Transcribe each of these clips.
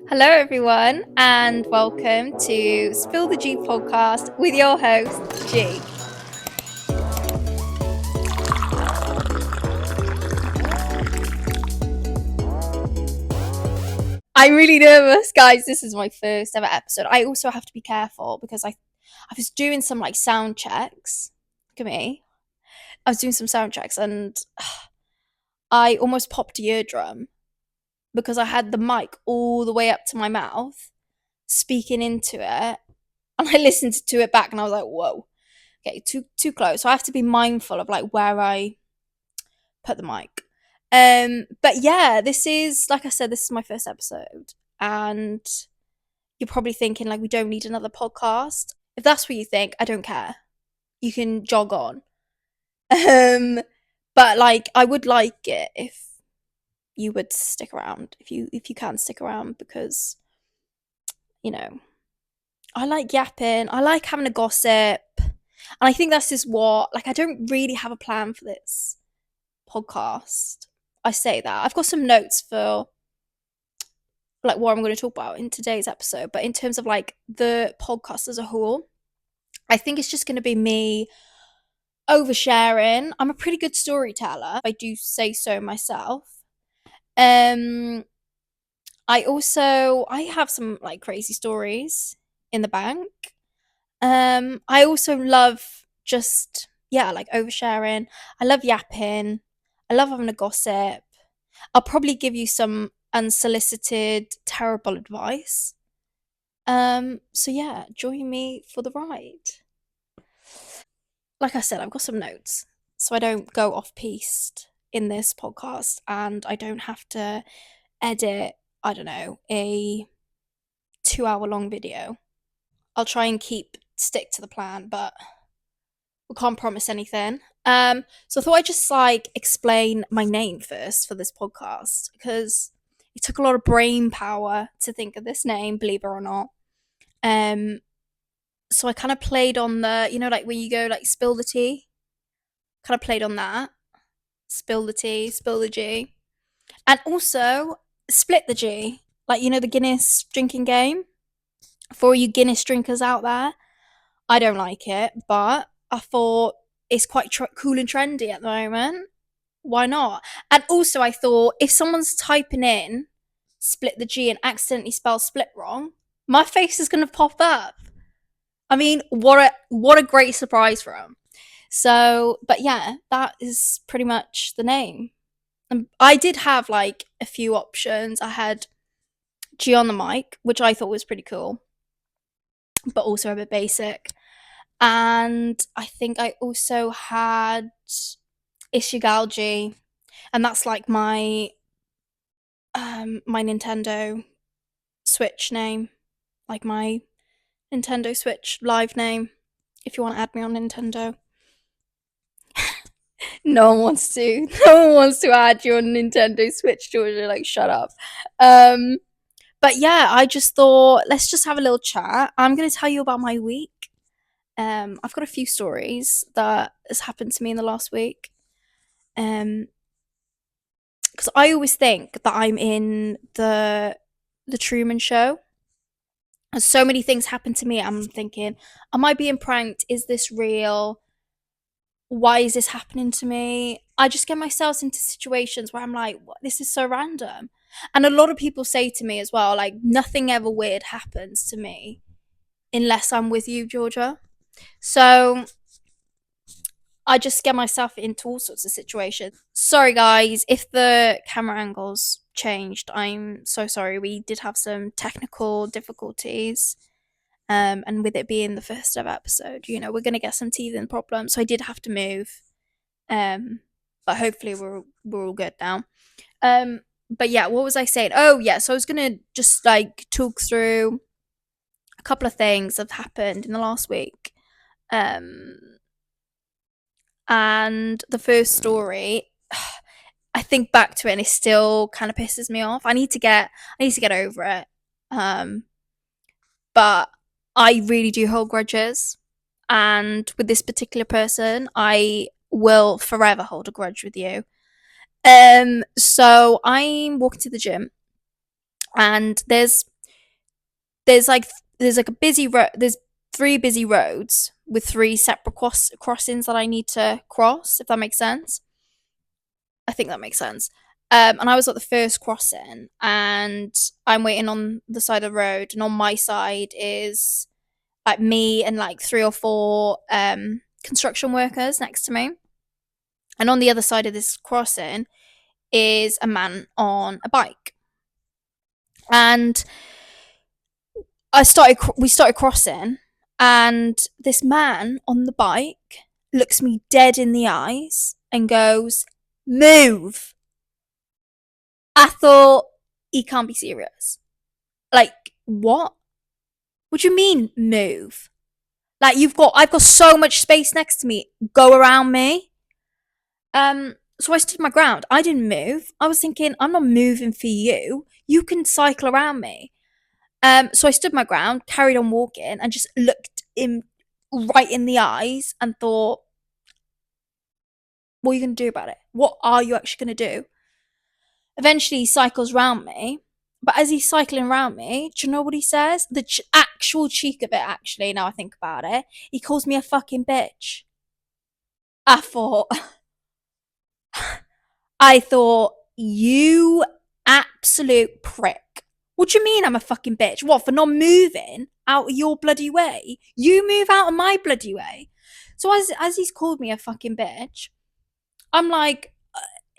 Hello, everyone, and welcome to Spill the G podcast with your host, G. I'm really nervous, guys. This is my first ever episode. I also have to be careful because I was doing some like sound checks. Look at me. I was doing some sound checks and I almost popped a eardrum because I had the mic all the way up to my mouth, speaking into it, and I listened to it back and I was like, whoa. Okay, too close. So I have to be mindful of like where I put the mic. But yeah, this is like I said, this is my first episode, and you're probably thinking like we don't need another podcast. If that's what you think, I don't care. You can jog on. Um, but like I would like it if you would stick around, if you can stick around, because you know I like yapping. I like having a gossip, and I think that's just what like I don't really have a plan for this podcast. I say that I've got some notes for like what I'm going to talk about in today's episode, but in terms of like the podcast as a whole, I think it's just going to be me oversharing. I'm a pretty good storyteller, if I do say so myself. Um, I have some like crazy stories in the bank. I also love just like oversharing. I love yapping. I love having a gossip. I'll probably give you some unsolicited, terrible advice. So yeah, join me for the ride. Like I said, I've got some notes, so I don't go off piste in this podcast, and I don't have to edit, I don't know, a 2 hour long video. I'll try and stick to the plan, but we can't promise anything. So I thought I'd just like explain my name first for this podcast because it took a lot of brain power to think of this name, believe it or not. Um, so I kind of played on the, like when you go like spill the tea, kind of played on that. Spill the tea, spill the G. And also split the G. Like, the Guinness drinking game. For all you Guinness drinkers out there, I don't like it, but I thought it's quite cool and trendy at the moment. Why not? And also, I thought if someone's typing in split the G and accidentally spell split wrong, my face is going to pop up. I mean, what a great surprise for them. So, but yeah, that is pretty much the name. And I did have like a few options. I had G on the mic, which I thought was pretty cool, but also a bit basic. And I think I also had Ishigalji, and that's like my Nintendo Switch name, like my Nintendo Switch live name. If you want to add me on Nintendo, no one wants to. No one wants to add you on Nintendo Switch, Georgia. Like, shut up. Um, but yeah, I just thought let's just have a little chat. I'm gonna tell you about my week. I've got a few stories that has happened to me in the last week. Um, because I always think that I'm in the Truman Show. And so many things happen to me. I'm thinking, am I being pranked? Is this real? Why is this happening to me? I just get myself into situations where I'm like, what? This is so random. And a lot of people say to me as well, like, nothing ever weird happens to me unless I'm with you, Georgia. So I just get myself into all sorts of situations. Sorry, guys, if the camera angles changed, I'm so sorry. We did have some technical difficulties. And with it being the first ever episode, we're going to get some teething problems. So I did have to move. Um, but hopefully we're all good now. But yeah, what was I saying? Oh yeah, so I was gonna just like talk through a couple of things that have happened in the last week. Um, and the first story, I think back to it and it still kind of pisses me off. I need to get over it. Um, but I really do hold grudges, and with this particular person, I will forever hold a grudge with you. So I'm walking to the gym, and there's there's like a busy road. There's three busy roads with three separate crossings that I need to cross. If that makes sense, I think that makes sense. And I was at the first crossing, and I'm waiting on the side of the road, and on my side is like me and like three or four construction workers next to me, and on the other side of this crossing is a man on a bike. And we started crossing, and this man on the bike looks me dead in the eyes and goes, "Move." I thought, he can't be serious. Like, what? What do you mean, move? Like, I've got so much space next to me. Go around me. So I stood my ground. I didn't move. I was thinking, I'm not moving for you. You can cycle around me. So I stood my ground, carried on walking, and just looked him right in the eyes and thought, what are you going to do about it? What are you actually going to do? Eventually, he cycles round me. But as he's cycling around me, do you know what he says? The actual cheek of it, actually, now I think about it. He calls me a fucking bitch. I thought, you absolute prick. What do you mean I'm a fucking bitch? What, for not moving out of your bloody way? You move out of my bloody way. So as he's called me a fucking bitch, I'm like,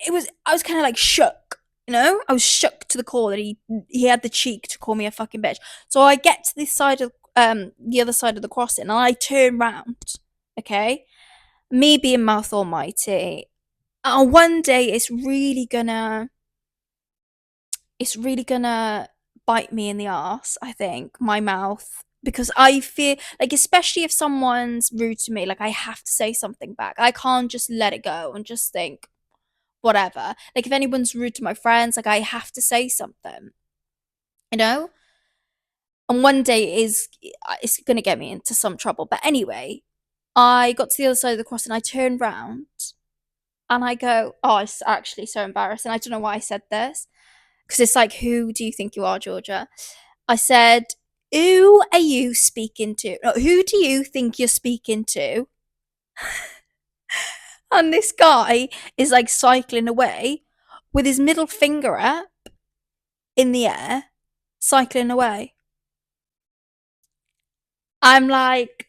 I was kind of like shook, you know? I was shook to the core that he had the cheek to call me a fucking bitch. So I get to this side of the other side of the crossing, and I turn round, okay? Me being mouth almighty, one day it's really gonna bite me in the ass, I think, my mouth. Because I feel like, especially if someone's rude to me, like, I have to say something back. I can't just let it go and just think, whatever. Like, if anyone's rude to my friends, like, I have to say something, you know? And one day it's gonna get me into some trouble. But anyway, I got to the other side of the cross and I turned round and I go, oh, it's actually so embarrassing. I don't know why I said this. Because it's like, who do you think you are, Georgia? I said, who are you speaking to? No, who do you think you're speaking to? And this guy is like cycling away with his middle finger up in the air, cycling away. I'm like,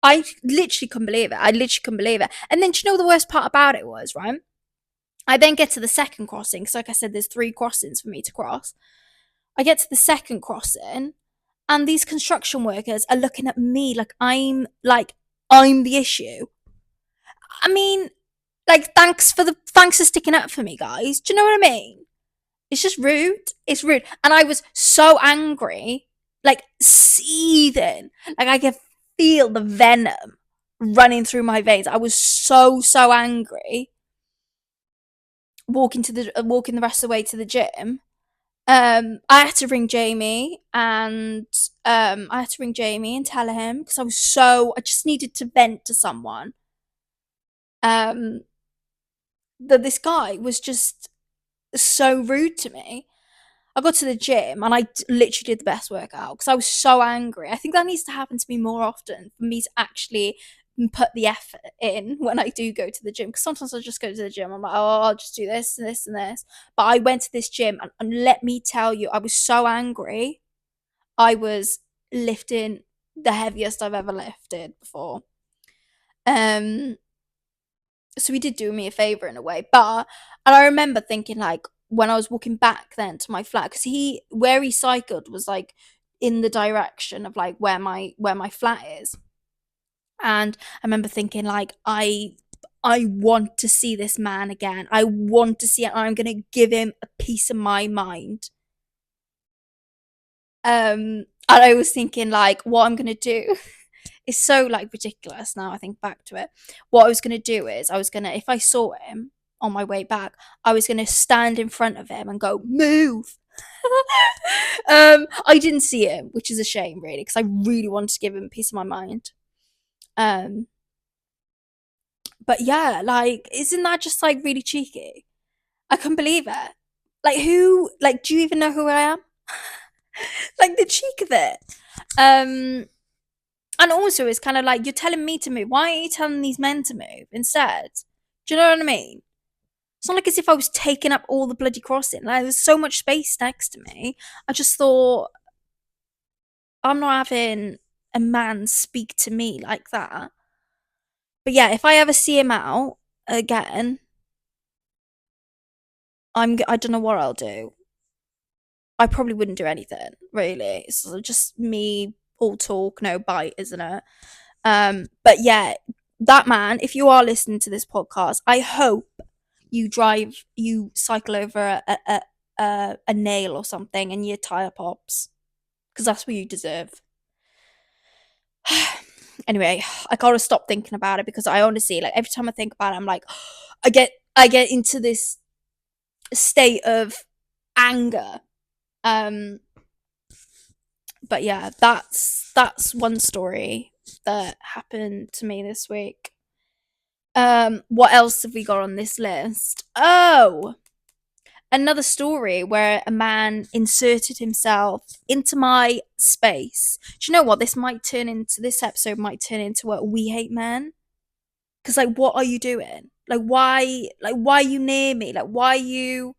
I literally couldn't believe it. I literally couldn't believe it. And then, do you know the worst part about it was, right? I then get to the second crossing, because like I said, there's three crossings for me to cross. I get to the second crossing, and these construction workers are looking at me like I'm the issue. I mean, like, thanks for sticking up for me, guys. Do you know what I mean? It's just rude. It's rude. And I was so angry, like seething. Like, I could feel the venom running through my veins. I was so angry. Walking the rest of the way to the gym. I had to ring Jamie, and tell him, because I just needed to vent to someone. Um, that this guy was just so rude to me. I got to the gym and I literally did the best workout because I was so angry. I think that needs to happen to me more often, for me to actually put the effort in when I do go to the gym. Because sometimes I just go to the gym, I'm like, oh, I'll just do this and this and this. But I went to this gym, and let me tell you, I was so angry. I was lifting the heaviest I've ever lifted before. Um, so he did do me a favor in a way. And I remember thinking, like, when I was walking back then to my flat, because where he cycled was like in the direction of like where my flat is. And I remember thinking, like, I want to see this man again. I want to see it. I'm gonna give him a piece of my mind. And I was thinking, like, what I'm gonna do is so like ridiculous now I think back to it. What I was gonna do is, if I saw him on my way back, I was gonna stand in front of him and go, move. I didn't see him, which is a shame, really, because I really wanted to give him a piece of my mind. Um, but yeah, like, isn't that just like really cheeky? I can't believe it. Like, do you even know who I am? Like the cheek of it. Um, and also, it's kind of like, you're telling me to move. Why aren't you telling these men to move instead? Do you know what I mean? It's not like as if I was taking up all the bloody crossing. Like, there's so much space next to me. I just thought, I'm not having a man speak to me like that. But yeah, if I ever see him out again, I don't know what I'll do. I probably wouldn't do anything, really. It's just me, all talk, no bite, isn't it? But yeah, that man, if you are listening to this podcast, I hope you cycle over a nail or something and your tire pops, because that's what you deserve. Anyway, I gotta stop thinking about it, because I honestly, like, every time I think about it, I'm like, I get into this state of anger. Um, but yeah, that's one story that happened to me this week. What else have we got on this list? Oh, another story where a man inserted himself into my space. Do you know what? This episode might turn into what we hate men. Because, like, what are you doing? Why are you near me? Like, why are you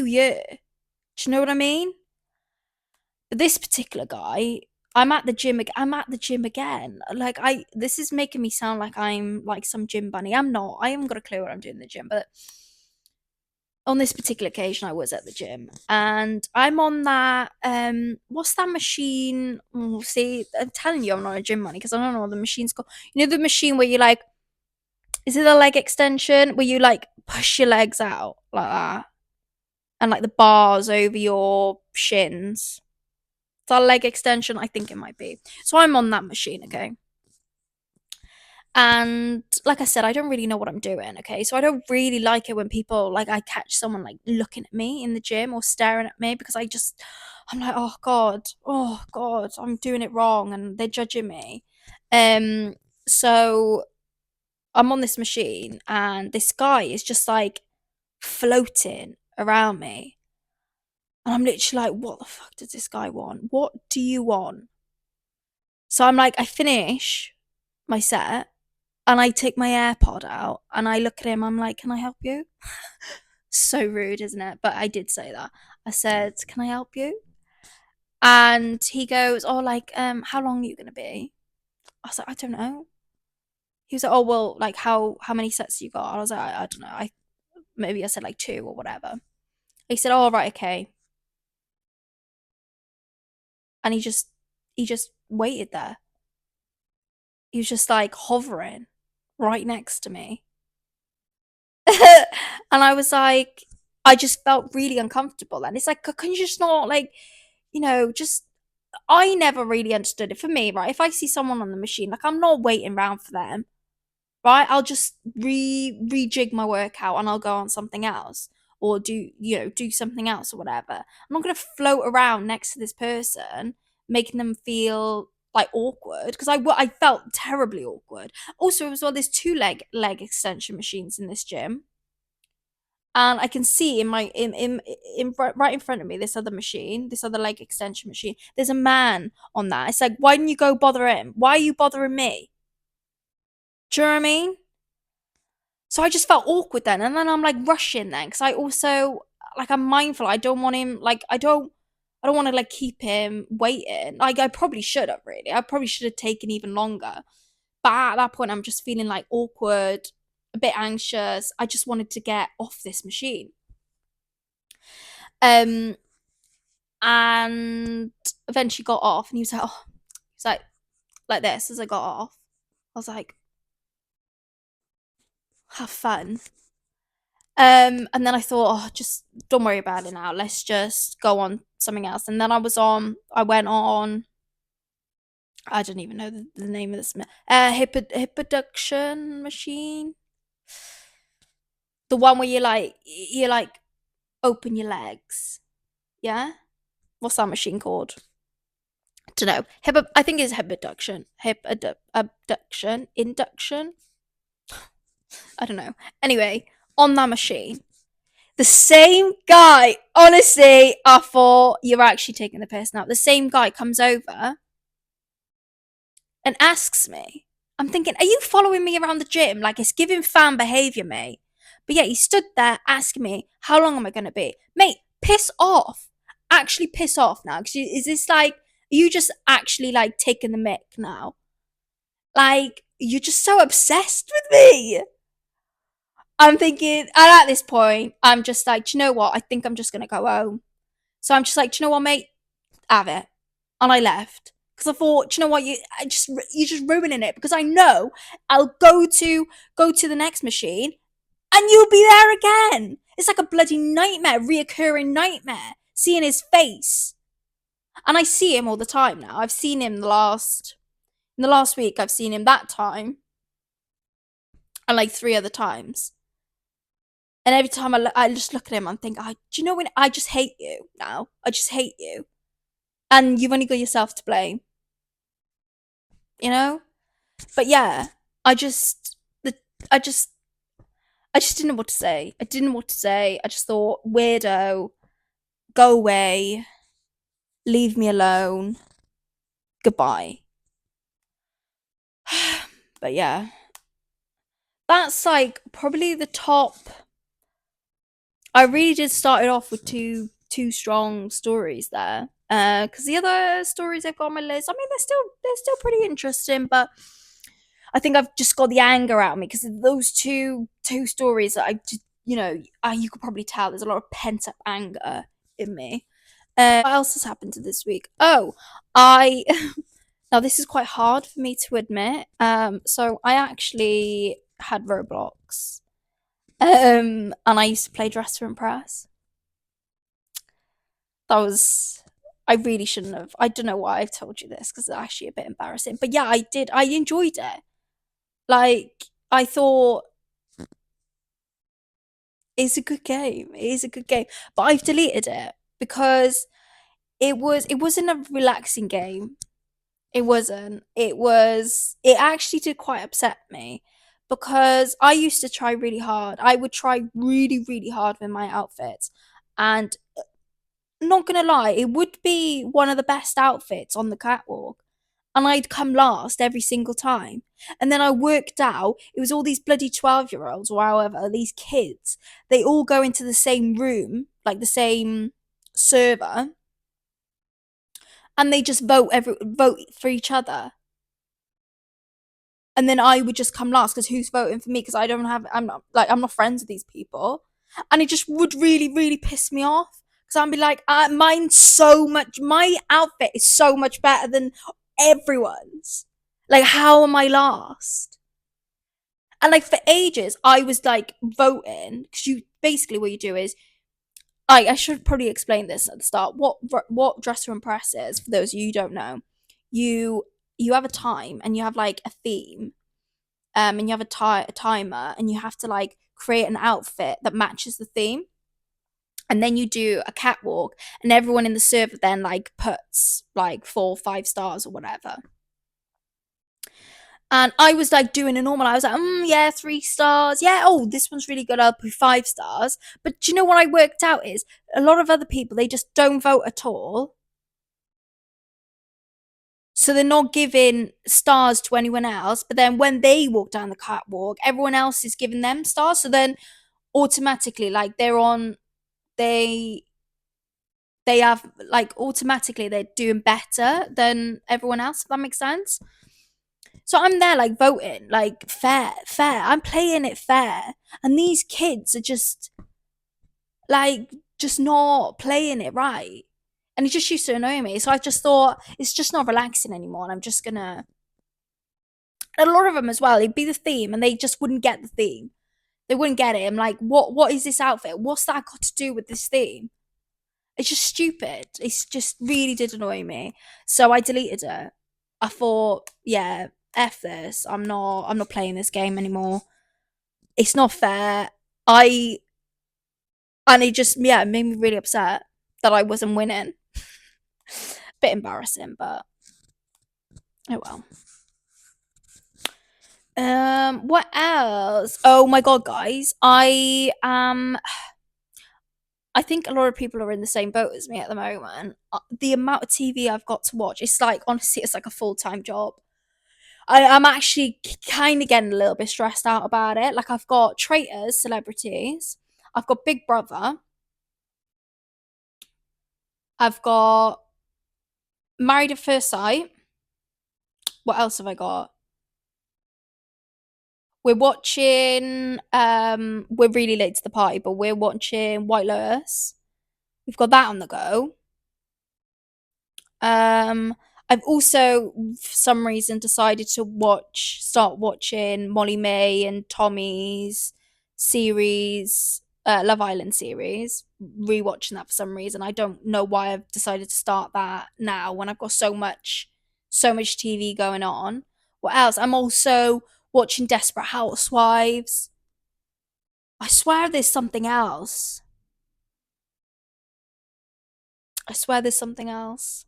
here? Do you know what I mean? This particular guy, I'm at the gym again. Like, this is making me sound like I'm like some gym bunny. I'm not. I haven't got a clue what I'm doing in the gym, but on this particular occasion I was at the gym, and I'm on that what's that machine? Oh, see, I'm telling you I'm not a gym bunny because I don't know what the machine's called. You know, the machine where you like, is it a leg extension where you like push your legs out like that, and like the bars over your shins? Is that a leg extension? I think it might be. So I'm on that machine, okay? And like I said, I don't really know what I'm doing, okay? So I don't really like it when people, like, I catch someone like looking at me in the gym or staring at me, because I'm like, oh God, I'm doing it wrong and they're judging me. Um, so I'm on this machine and this guy is just like floating around me. And I'm literally like, what the fuck does this guy want? What do you want? So I'm like, I finish my set and I take my AirPod out and I look at him. I'm like, can I help you? So rude, isn't it? But I did say that. I said, can I help you? And he goes, oh, like, how long are you gonna be? I was like, I don't know. He was like, oh, well, like, how many sets you got? I was like, I don't know. Maybe I said like 2 or whatever. He said, oh, right, okay. And he just waited there. He was just like hovering right next to me. And I was like, I just felt really uncomfortable. And it's like, can you just not, like, just, I never really understood it. For me, right? If I see someone on the machine, like, I'm not waiting around for them, right? I'll just rejig my workout and I'll go on something else, or do something else or whatever. I'm not going to float around next to this person, making them feel like awkward, because I felt terribly awkward. Also, as well, there's 2 leg extension machines in this gym, and I can see in right in front of me this other machine, this other leg extension machine. There's a man on that. It's like, why didn't you go bother him? Why are you bothering me? Do you know what I mean? So I just felt awkward then, and then I'm like rushing then, because I also, like, I'm mindful. I don't want him, like, I don't want to like keep him waiting. Like, I probably should have, really. I probably should have taken even longer. But at that point, I'm just feeling like awkward, a bit anxious. I just wanted to get off this machine. Um, and eventually got off, and he was like, oh, he's like this as I got off. I was like, have fun. And then I thought, oh, just don't worry about it now. Let's just go on something else. And then I went on, I don't even know the name of this, hippoduction machine. The one where you like open your legs. Yeah? What's that machine called? I don't know. I think it's hippoduction. Abduction? Induction? I don't know. Anyway, on that machine, The same guy, honestly, I thought you're actually taking the piss now. The same guy comes over and asks me. I'm thinking, are you following me around the gym? Like, it's giving fan behaviour, mate. But yeah, he stood there asking me, how long am I going to be? Mate, piss off. Actually, piss off now. Cause is this like, are you just actually like taking the mick now? Like, you're just so obsessed with me. I'm thinking, and at this point, I'm just like, do you know what? I think I'm just going to go home. So I'm just like, do you know what, mate? Have it. And I left because I thought, do you know what, you're just ruining it because I know I'll go to the next machine and you'll be there again. It's like a bloody nightmare, reoccurring nightmare. Seeing his face, and I see him all the time now. I've seen him in the last week. I've seen him that time and like three other times. And every time I just look at him, I'm thinking, do you know when I just hate you now? I just hate you, and you've only got yourself to blame. You know. But yeah, I just the I just didn't know what to say. I didn't know what to say. I just thought weirdo, go away, leave me alone, goodbye. But yeah, that's like probably the top. I really did start it off with two strong stories there. Because the other stories I've got on my list, I mean, they're still pretty interesting, but I think I've just got the anger out of me because those two stories that I just, you could probably tell there's a lot of pent up anger in me. What else has happened to this week? Oh, I now this is quite hard for me to admit. So I actually had Roblox. And I used to play Dress to Impress. That was I really shouldn't have. I don't know why I've told you this because it's actually a bit embarrassing. But yeah, I did. I enjoyed it. Like I thought it's a good game. It is a good game. But I've deleted it because it wasn't a relaxing game. It wasn't. It actually did quite upset me because I used to try really hard. I would try really, really hard with my outfits. And not gonna lie, it would be one of the best outfits on the catwalk. And I'd come last every single time. And then I worked out it was all these bloody 12-year-olds or however, these kids, they all go into the same room, like the same server, and they just vote for each other. And then I would just come last because who's voting for me? Because I'm not friends with these people. And it just would really, really piss me off. Because I'd be like, my outfit is so much better than everyone's. Like, how am I last? And like for ages, I was like voting because you basically what you do is I should probably explain this at the start. What Dress to Impress is for those of you who don't know, you you have a time and you have like a theme, and you have a timer and you have to like create an outfit that matches the theme, and then you do a catwalk and everyone in the server then like puts like 4 or 5 stars or whatever. And I was like doing a normal. I was like, yeah, 3 stars. Yeah, oh, this one's really good. I'll put 5 stars. But do you know what I worked out is a lot of other people, they just don't vote at all. So they're not giving stars to anyone else. But then when they walk down the catwalk, everyone else is giving them stars. So then automatically, like they they have like automatically they're doing better than everyone else, if that makes sense. So I'm there like voting, like fair, fair. I'm playing it fair. And these kids are just not playing it right. And it just used to annoy me. So I just thought it's just not relaxing anymore. And I'm just gonna and a lot of them as well, it'd be the theme and they just wouldn't get the theme. They wouldn't get it. I'm like, what is this outfit? What's that got to do with this theme? It's just stupid. It's just really did annoy me. So I deleted it. I thought, yeah, F this. I'm not playing this game anymore. It's not fair. I and it just yeah, it made me really upset that I wasn't winning. Bit embarrassing, but oh well. What else? Oh my god, guys. I think a lot of people are in the same boat as me at the moment. The amount of TV I've got to watch, it's like, honestly, it's like a full time job. I'm actually kind of getting a little bit stressed out about it. Like, I've got traitors, celebrities, I've got Big Brother, I've got Married at First Sight. What else have I got? We're watching, we're really late to the party, but we're watching White Lotus. We've got that on the go. Um, I've also, for some reason, decided to start watching Molly May and Tommy's series, Love Island series. Rewatching that for some reason. I don't know why I've decided to start that now when I've got so much TV going on. What else? I'm also watching Desperate Housewives. I swear there's something else. I swear there's something else.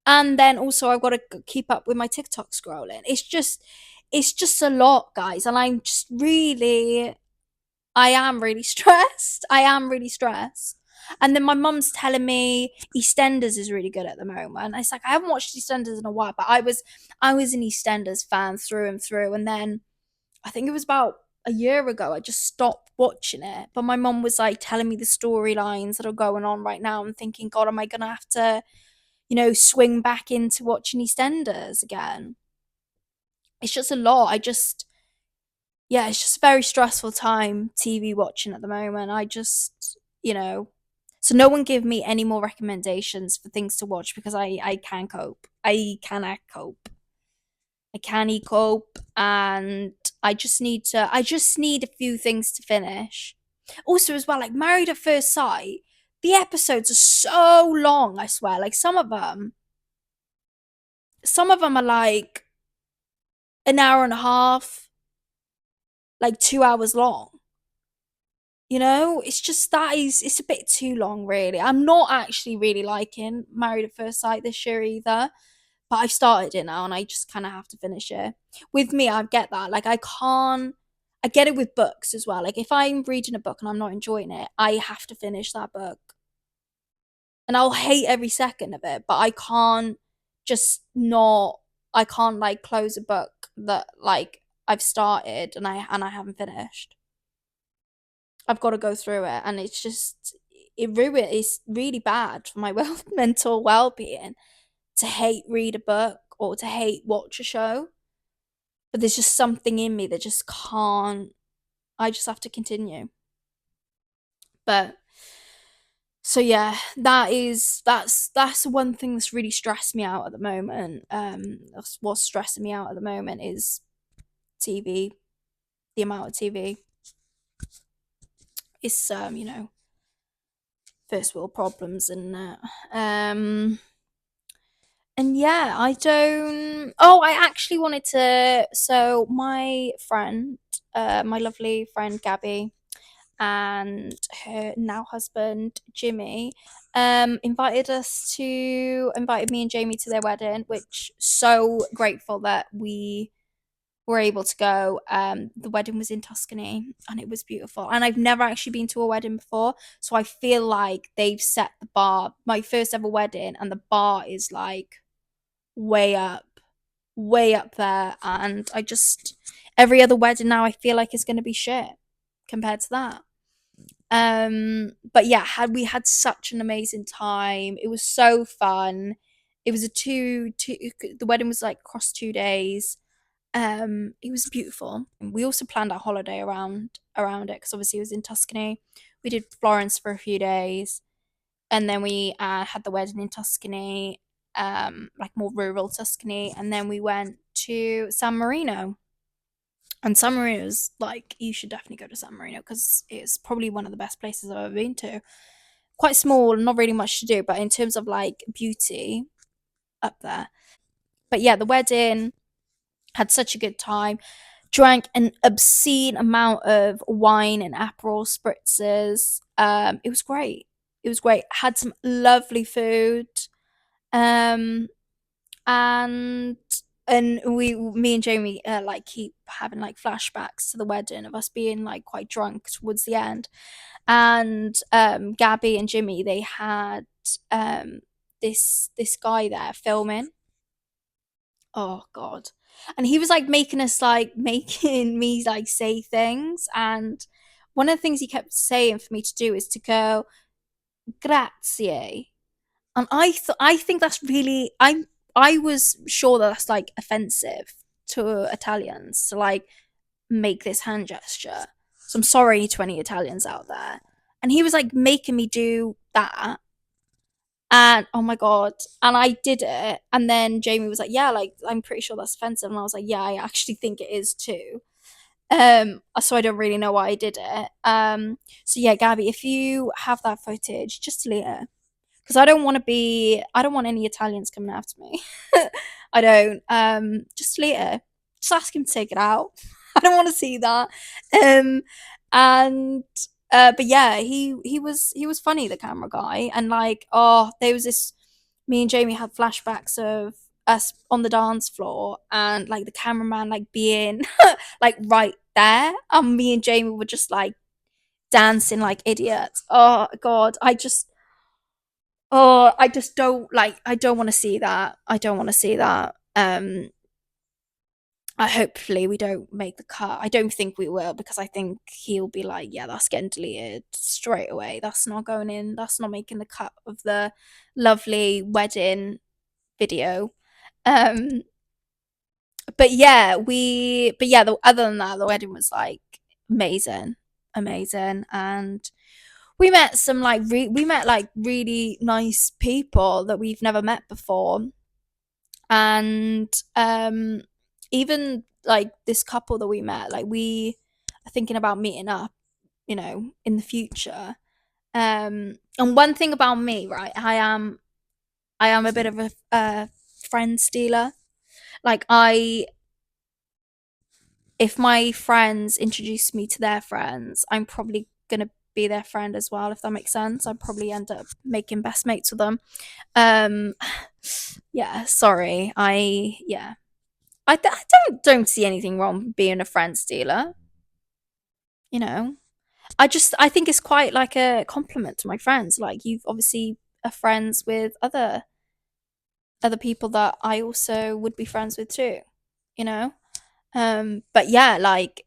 And then also I've got to keep up with my TikTok scrolling. It's just a lot, guys, and I am really stressed. I am really stressed. And then my mum's telling me EastEnders is really good at the moment. It's like I haven't watched EastEnders in a while, but I was an EastEnders fan through and through. And then I think it was about a year ago I just stopped watching it. But my mum was like telling me the storylines that are going on right now. I'm thinking, God, am I gonna have to, swing back into watching EastEnders again? It's just a lot. Yeah, it's just a very stressful time TV watching at the moment. So no one give me any more recommendations for things to watch because I can cope. I cannot cope. I can cope, and I just need a few things to finish. Also, as well, like Married at First Sight, the episodes are so long. I swear, like some of them are like an hour and a half, like 2 hours long. It's just it's a bit too long, really. I'm not actually really liking Married at First Sight this year either, but I've started it now and I just kind of have to finish it. With me, I get that. Like, I get it with books as well. Like, if I'm reading a book and I'm not enjoying it, I have to finish that book. And I'll hate every second of it, but just not, I can't like close a book that like I've started and I haven't finished. I've got to go through it, and it's really bad for my mental well-being to hate read a book or to hate watch a show. But there's just something in me that just can't. I just have to continue. But so yeah, that's one thing that's really stressed me out at the moment. That's what's stressing me out at the moment is TV. The amount of TV. It's first world problems and and yeah, I don't. Oh, I actually wanted to. So my friend, my lovely friend Gabby, and her now husband Jimmy, invited me and Jamie to their wedding, which so grateful that we were able to go. The wedding was in Tuscany and it was beautiful. And I've never actually been to a wedding before, so I feel like they've set the bar. My first ever wedding, and the bar is like way up, way up there. And every other wedding now I feel like is going to be shit compared to that. But yeah, we had such an amazing time. It was so fun. It was the wedding was like across 2 days. It was beautiful. We also planned our holiday around it because obviously it was in Tuscany. We did Florence for a few days, and then we had the wedding in Tuscany, like more rural Tuscany, and then we went to San Marino. And San Marino is like, you should definitely go to San Marino because it's probably one of the best places I've ever been to. Quite small, not really much to do, but in terms of like beauty, up there. But yeah, the wedding, had such a good time. Drank an obscene amount of wine and Aperol spritzers. It was great. It was great. Had some lovely food. Um, and and me and Jamie like keep having like flashbacks to the wedding of us being like quite drunk towards the end. And Gabby and Jimmy, they had um this guy there filming. Oh god. And he was like making us like making me like say things, and one of the things he kept saying for me to do is to go grazie. And I think that's really I was sure that that's like offensive to Italians to like make this hand gesture. So I'm sorry to any Italians out there. And he was like making me do that. And oh my god. And I did it. And then Jamie was like, yeah, like I'm pretty sure that's offensive. And I was like, yeah, I actually think it is too. So I don't really know why I did it. So yeah, Gabby, if you have that footage, just delete it, because I don't want any Italians coming after me. I don't. Just delete it. Just ask him to take it out. I don't want to see that. Um, and but yeah, he was funny, the camera guy, and like, oh, there was this. Me and Jamie had flashbacks of us on the dance floor, and like the cameraman like being like right there, and me and Jamie were just like dancing like idiots. Oh god, I just don't like. I don't want to see that. I don't want to see that. I hopefully we don't make the cut. I don't think we will, because I think he'll be like, yeah, that's getting deleted straight away. That's not going in. That's not making the cut of the lovely wedding video. Um, but yeah, other than that, the wedding was like amazing, amazing, and we met like really nice people that we've never met before. And even like this couple that we met, like we are thinking about meeting up, in the future. And one thing about me, right, I am a bit of a friend stealer. Like, I if my friends introduce me to their friends, I'm probably gonna be their friend as well, if that makes sense. I'd probably end up making best mates with them. Um, yeah, sorry. I don't see anything wrong with being a friend stealer. You know, I think it's quite like a compliment to my friends. Like, you've obviously are friends with other people that I also would be friends with too. You know, but yeah, like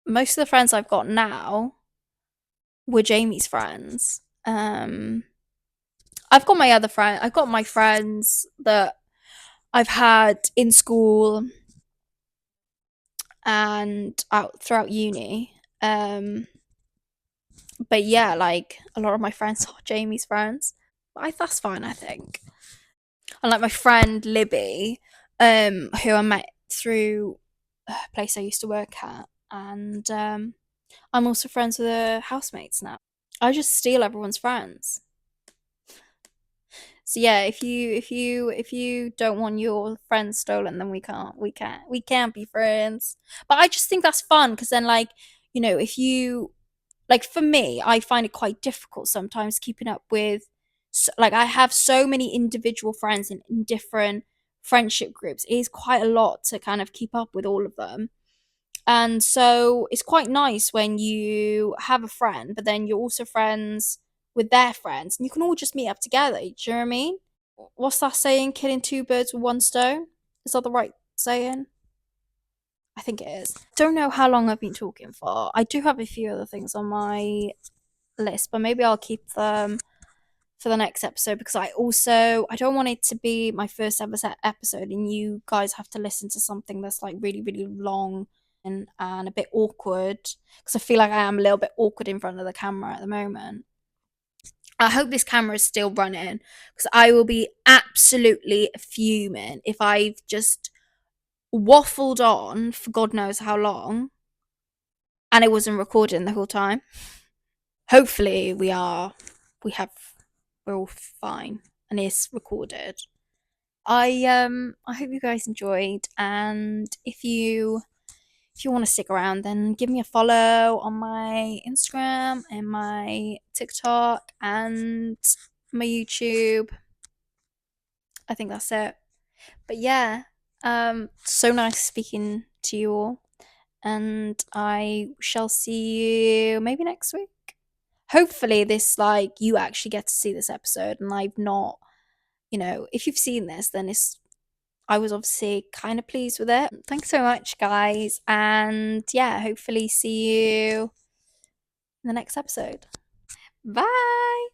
most of the friends I've got now were Jamie's friends. I've got my other friend. I've got my friends that I've had in school and out throughout uni. But yeah, like a lot of my friends are Jamie's friends. But that's fine, I think. And like my friend Libby, who I met through a place I used to work at, and I'm also friends with her housemates now. I just steal everyone's friends. So yeah, if you don't want your friends stolen, then we can't be friends. But I just think that's fun, because then, like, if you like, for me, I find it quite difficult sometimes keeping up with, like, I have so many individual friends in different friendship groups. It is quite a lot to kind of keep up with all of them. And so it's quite nice when you have a friend, but then you're also friends with their friends, and you can all just meet up together. Do you know what I mean? What's that saying? Killing two birds with one stone? Is that the right saying? I think it is. Don't know how long I've been talking for. I do have a few other things on my list, but maybe I'll keep them for the next episode, because I don't want it to be my first ever episode and you guys have to listen to something that's like really, really long and a bit awkward, because I feel like I am a little bit awkward in front of the camera at the moment. I hope this camera is still running, because I will be absolutely fuming if I've just waffled on for God knows how long and it wasn't recording the whole time. Hopefully we have we're all fine and it's recorded. I hope you guys enjoyed, and if you want to stick around, then give me a follow on my Instagram and my TikTok and my YouTube. I think that's it. But yeah, So nice speaking to you all, and I shall see you maybe next week. Hopefully, this like you actually get to see this episode, and I've not. If you've seen this, then it's I was obviously kind of pleased with it. Thanks so much, guys, and yeah, hopefully see you in the next episode. Bye.